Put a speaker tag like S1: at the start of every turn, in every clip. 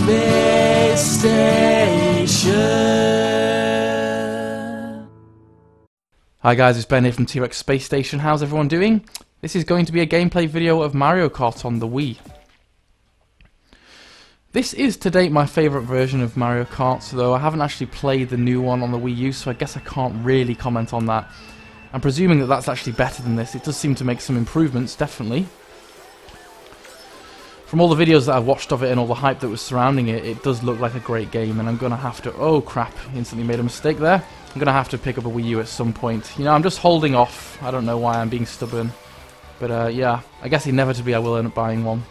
S1: Space Station.
S2: Hi guys, it's Ben here from T-Rex Space Station. How's everyone doing? This is going to be a gameplay video of Mario Kart on the Wii. This is to date my favourite version of Mario Kart, though I haven't actually played the new one on the Wii U, so I guess I can't really comment on that. I'm presuming that that's actually better than this. It does seem to make some improvements, definitely. From all the videos that I've watched of it and all the hype that was surrounding it, it does look like a great game, and I'm going to have to... Oh crap, instantly made a mistake there. I'm going to have to pick up a Wii U at some point. You know, I'm just holding off. I don't know why I'm being stubborn. But yeah, I guess inevitably I will end up buying one.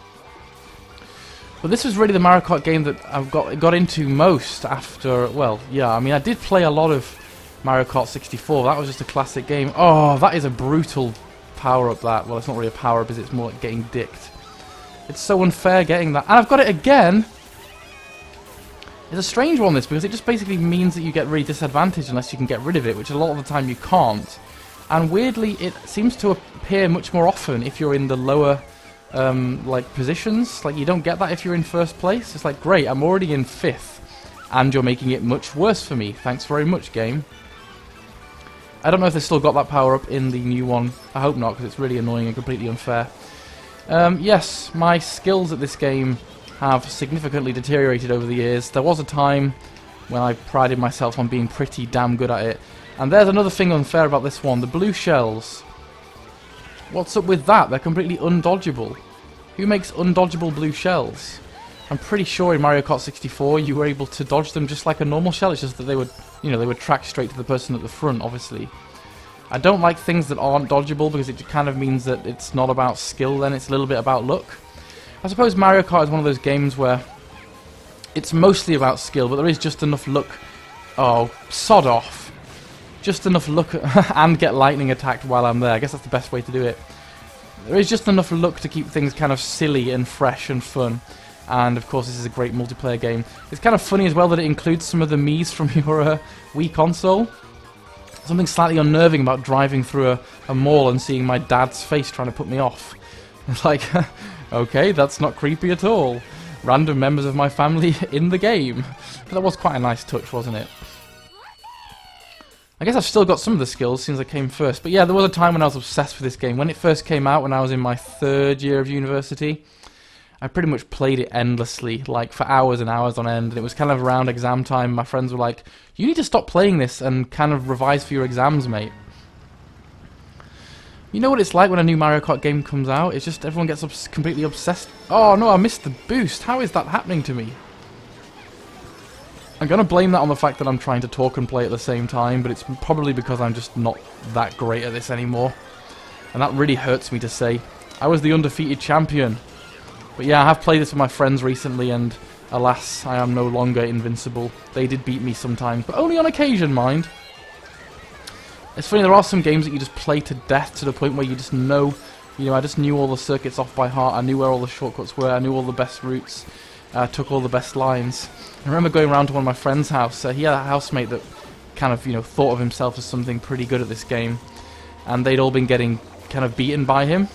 S2: But this was really the Mario Kart game that I've got into most after... Well, yeah, I mean, I did play a lot of Mario Kart 64. That was just a classic game. Oh, that is a brutal power-up, that. Well, it's not really a power-up, is it? It's more like getting dicked. It's so unfair getting that. And I've got it again! It's a strange one, this, because it just basically means that you get really disadvantaged unless you can get rid of it, which a lot of the time you can't. And weirdly, it seems to appear much more often if you're in the lower, like, positions. Like, you don't get that if you're in first place. It's like, great, I'm already in 5th, and you're making it much worse for me. Thanks very much, game. I don't know if they still got that power-up in the new one. I hope not, because it's really annoying and completely unfair. Yes, my skills at this game have significantly deteriorated over the years. There was a time when I prided myself on being pretty damn good at it. And there's another thing unfair about this one, the blue shells. What's up with that? They're completely undodgeable. Who makes undodgeable blue shells? I'm pretty sure in Mario Kart 64 you were able to dodge them just like a normal shell, it's just that they would, you know, they would track straight to the person at the front, obviously. I don't like things that aren't dodgeable because it kind of means that it's not about skill then, it's a little bit about luck. I suppose Mario Kart is one of those games where it's mostly about skill, but there is just enough luck. Oh, sod off. Just enough luck and get lightning attacked while I'm there. I guess that's the best way to do it. There is just enough luck to keep things kind of silly and fresh and fun. And of course this is a great multiplayer game. It's kind of funny as well that it includes some of the Miis from your Wii console. Something slightly unnerving about driving through a mall and seeing my dad's face trying to put me off. It's like, okay, that's not creepy at all. Random members of my family in the game. But that was quite a nice touch, wasn't it? I guess I've still got some of the skills since I came first. But yeah, there was a time when I was obsessed with this game. When it first came out, when I was in my 3rd year of university, I pretty much played it endlessly, like for hours and hours on end. And it was kind of around exam time. My friends were like, you need to stop playing this and kind of revise for your exams, mate. You know what it's like when a new Mario Kart game comes out? It's just everyone gets completely obsessed. Oh no, I missed the boost. How is that happening to me? I'm going to blame that on the fact that I'm trying to talk and play at the same time, but it's probably because I'm just not that great at this anymore. And that really hurts me to say. I was the undefeated champion. But yeah, I have played this with my friends recently, and alas, I am no longer invincible. They did beat me sometimes, but only on occasion, mind. It's funny, there are some games that you just play to death to the point where you just know, you know, I just knew all the circuits off by heart, I knew where all the shortcuts were, I knew all the best routes, took all the best lines. I remember going around to one of my friend's house. He had a housemate that kind of, you know, thought of himself as something pretty good at this game, and they'd all been getting kind of beaten by him.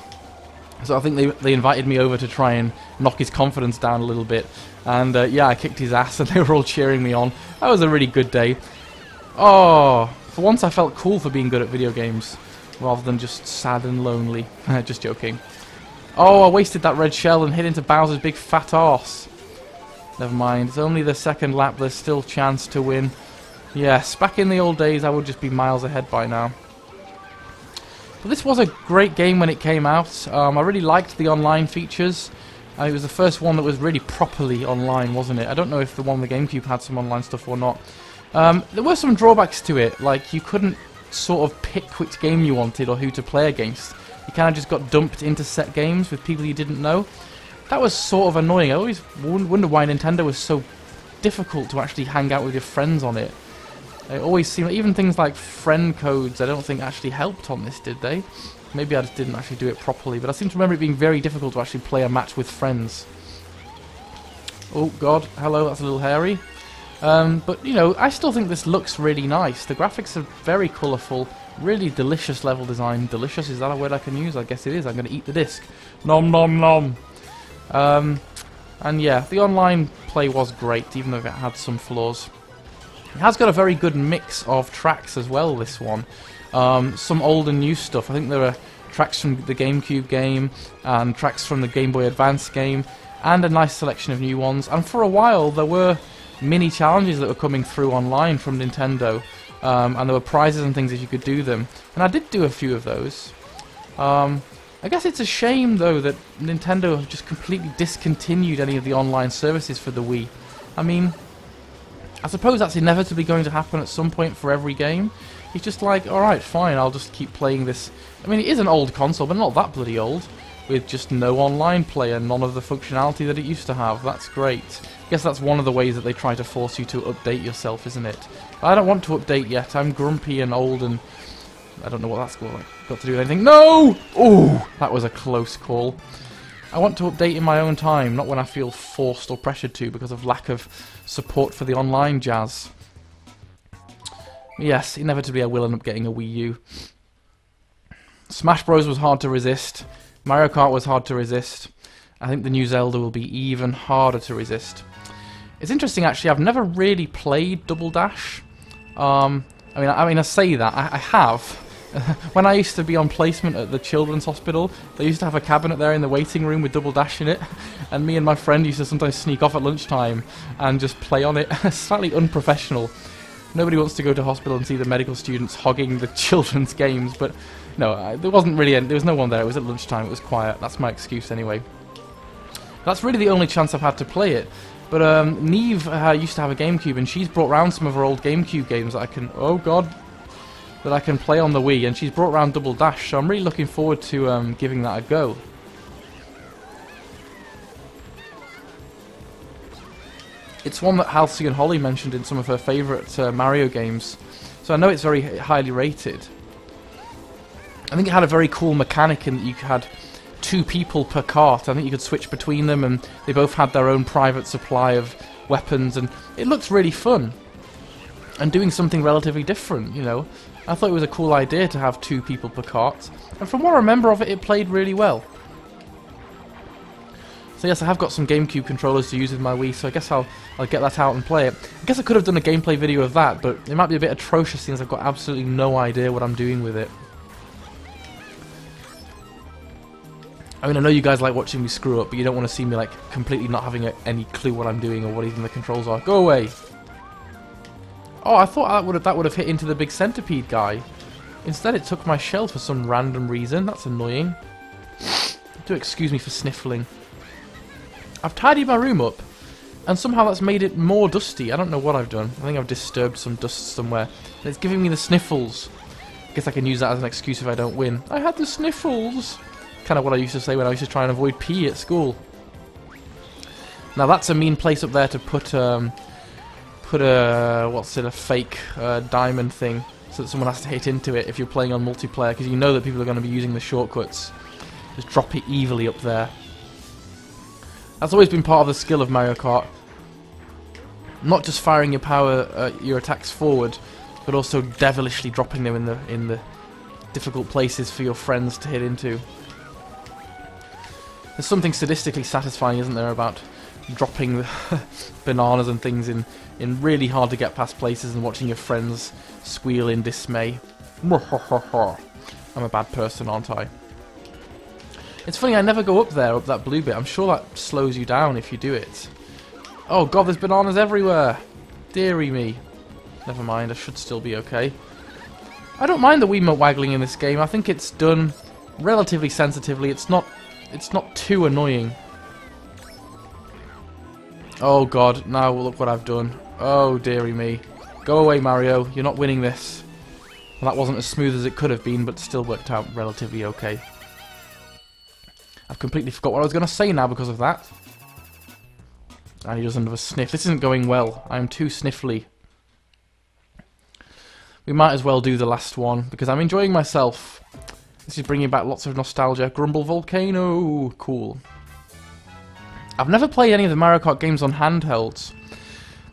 S2: So I think they invited me over to try and knock his confidence down a little bit. And yeah, I kicked his ass and they were all cheering me on. That was a really good day. Oh, for once I felt cool for being good at video games, rather than just sad and lonely. Just joking. Oh, I wasted that red shell and hit into Bowser's big fat arse. Never mind, it's only the 2nd lap, there's still chance to win. Yes, back in the old days I would just be miles ahead by now. But this was a great game when it came out. I really liked the online features. It was the first one that was really properly online, wasn't it? I don't know if the one on the GameCube had some online stuff or not. There were some drawbacks to it, like you couldn't sort of pick which game you wanted or who to play against. You kind of just got dumped into set games with people you didn't know. That was sort of annoying. I always wonder why Nintendo was so difficult to actually hang out with your friends on it. It always seemed like even things like friend codes I don't think actually helped on this, did they? Maybe I just didn't actually do it properly, but I seem to remember it being very difficult to actually play a match with friends. Oh god, hello, that's a little hairy. But, you know, I still think this looks really nice. The graphics are very colourful, really delicious level design. Delicious, is that a word I can use? I guess it is. I'm going to eat the disc. Nom nom nom. And yeah, the online gameplay was great, even though it had some flaws. It has got a very good mix of tracks as well, this one. Some old and new stuff. I think there are tracks from the GameCube game, and tracks from the Game Boy Advance game, and a nice selection of new ones. And for a while, there were mini challenges that were coming through online from Nintendo, and there were prizes and things if you could do them. And I did do a few of those. I guess it's a shame, though, that Nintendo have just completely discontinued any of the online services for the Wii. I mean, I suppose that's inevitably going to happen at some point for every game. It's just like, alright, fine, I'll just keep playing this. I mean, it is an old console, but not that bloody old, with just no online play and none of the functionality that it used to have. That's great. I guess that's one of the ways that they try to force you to update yourself, isn't it? I don't want to update yet. I'm grumpy and old and I don't know what that's got to do with anything. No! Oh, that was a close call. I want to update in my own time, not when I feel forced or pressured to because of lack of support for the online jazz. Yes, inevitably I will end up getting a Wii U. Smash Bros was hard to resist. Mario Kart was hard to resist. I think the new Zelda will be even harder to resist. It's interesting, actually. I've never really played Double Dash. I mean, I say that I have. When I used to be on placement at the Children's Hospital, they used to have a cabinet there in the waiting room with Double Dash in it, and me and my friend used to sometimes sneak off at lunchtime and just play on it. Slightly unprofessional. Nobody wants to go to hospital and see the medical students hogging the children's games, but no, there wasn't really there was no one there. It was at lunchtime. It was quiet. That's my excuse anyway. That's really the only chance I've had to play it. But Neve used to have a GameCube, and she's brought round some of her old GameCube games that I can that I can play on the Wii, and she's brought round Double Dash, so I'm really looking forward to giving that a go. It's one that Halsey and Holly mentioned in some of her favourite Mario games, so I know it's very highly rated. I think it had a very cool mechanic in that you had 2 people per cart. I think you could switch between them, and they both had their own private supply of weapons, and it looked really fun. And doing something relatively different, you know. I thought it was a cool idea to have 2 people per cart, and from what I remember of it, it played really well. So yes, I have got some GameCube controllers to use with my Wii, so I guess I'll get that out and play it. I guess I could have done a gameplay video of that, but it might be a bit atrocious since I've got absolutely no idea what I'm doing with it. I mean, I know you guys like watching me screw up, but you don't want to see me like completely not having any clue what I'm doing or what even the controls are. Go away! Oh, I thought that would have hit into the big centipede guy. Instead, it took my shell for some random reason. That's annoying. Do excuse me for sniffling. I've tidied my room up, and somehow that's made it more dusty. I don't know what I've done. I think I've disturbed some dust somewhere. And it's giving me the sniffles. I guess I can use that as an excuse if I don't win. I had the sniffles! Kind of what I used to say when I used to try and avoid PE at school. Now that's a mean place up there to put a fake diamond thing, so that someone has to hit into it if you're playing on multiplayer, because you know that people are going to be using the shortcuts. Just drop it evilly up there. That's always been part of the skill of Mario Kart. Not just firing your attacks forward, but also devilishly dropping them in the difficult places for your friends to hit into. There's something sadistically satisfying, isn't there, about dropping the bananas and things in really hard to get past places and watching your friends squeal in dismay. I'm a bad person, aren't I? It's funny, I never go up there, up that blue bit. I'm sure that slows you down if you do it. Oh god, there's bananas everywhere! Dearie me. Never mind, I should still be okay. I don't mind the Wiimote waggling in this game. I think it's done relatively sensitively. It's not too annoying. Oh god, now look what I've done. Oh dearie me. Go away, Mario. You're not winning this. Well, that wasn't as smooth as it could have been, but still worked out relatively okay. I've completely forgot what I was going to say now because of that. And he doesn't have a sniff. This isn't going well. I am too sniffly. We might as well do the last one, because I'm enjoying myself. This is bringing back lots of nostalgia. Grumble Volcano! Cool. I've never played any of the Mario Kart games on handhelds.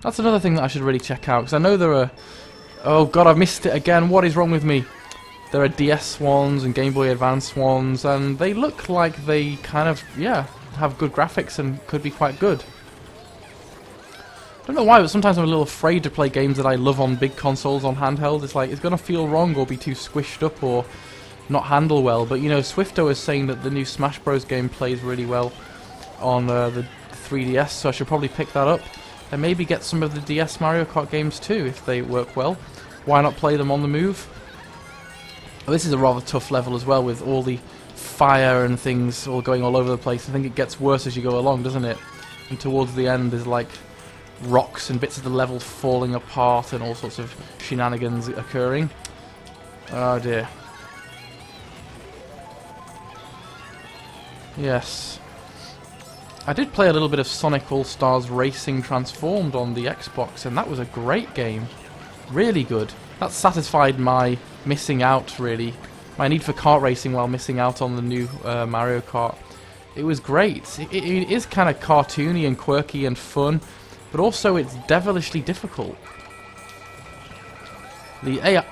S2: That's another thing that I should really check out, because I know there are... Oh god, I've missed it again. What is wrong with me? There are DS ones and Game Boy Advance ones, and they look like they kind of, yeah, have good graphics and could be quite good. don't know why, but sometimes I'm a little afraid to play games that I love on big consoles on handheld. It's like, it's going to feel wrong or be too squished up or not handle well. But, you know, Swifto is saying that the new Smash Bros. Game plays really well on the 3DS, so I should probably pick that up. And maybe get some of the DS Mario Kart games too, if they work well. Why not play them on the move? Well, this is a rather tough level as well, with all the fire and things all going all over the place. I think it gets worse as you go along, doesn't it? And towards the end there's like rocks and bits of the level falling apart and all sorts of shenanigans occurring. Oh dear. Yes. I did play a little bit of Sonic All-Stars Racing Transformed on the Xbox, and that was a great game. Really good. That satisfied my missing out, really. My need for kart racing while missing out on the new Mario Kart. It was great. It is kind of cartoony and quirky and fun, but also it's devilishly difficult. The AI...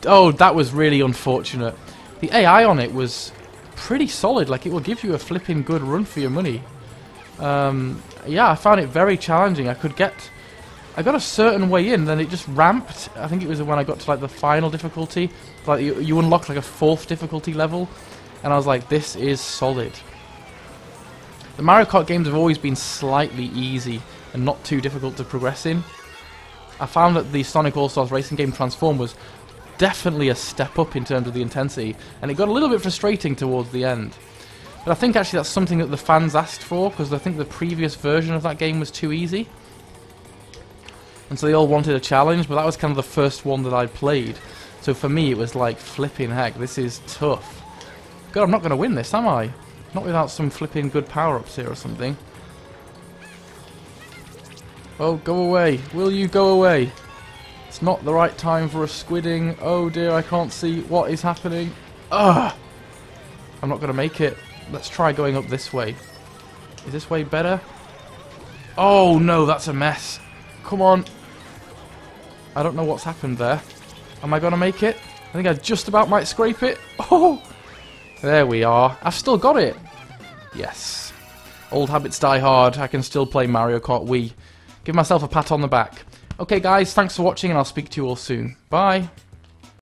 S2: Oh, that was really unfortunate. The AI on it was pretty solid. Like, it will give you a flipping good run for your money. Yeah, I found it very challenging. I got a certain way in, then it just ramped. I think it was when I got to like the final difficulty. Like you unlock like a 4th difficulty level, and I was like, this is solid. The Mario Kart games have always been slightly easy and not too difficult to progress in. I found that the Sonic All-Stars Racing game Transform was definitely a step up in terms of the intensity, and it got a little bit frustrating towards the end. But I think actually that's something that the fans asked for, because I think the previous version of that game was too easy. And so they all wanted a challenge, but that was kind of the first one that I'd played. So for me it was like, flipping heck, this is tough. God, I'm not going to win this, am I? Not without some flipping good power-ups here or something. Oh, go away. Will you go away? It's not the right time for a squidding. Oh dear, I can't see what is happening. Ugh! I'm not going to make it. Let's try going up this way. Is this way better? Oh no, that's a mess. Come on. I don't know what's happened there. Am I going to make it? I think I just about might scrape it. Oh! There we are. I've still got it. Yes. Old habits die hard. I can still play Mario Kart Wii. Give myself a pat on the back. Okay guys, thanks for watching and I'll speak to you all soon. Bye.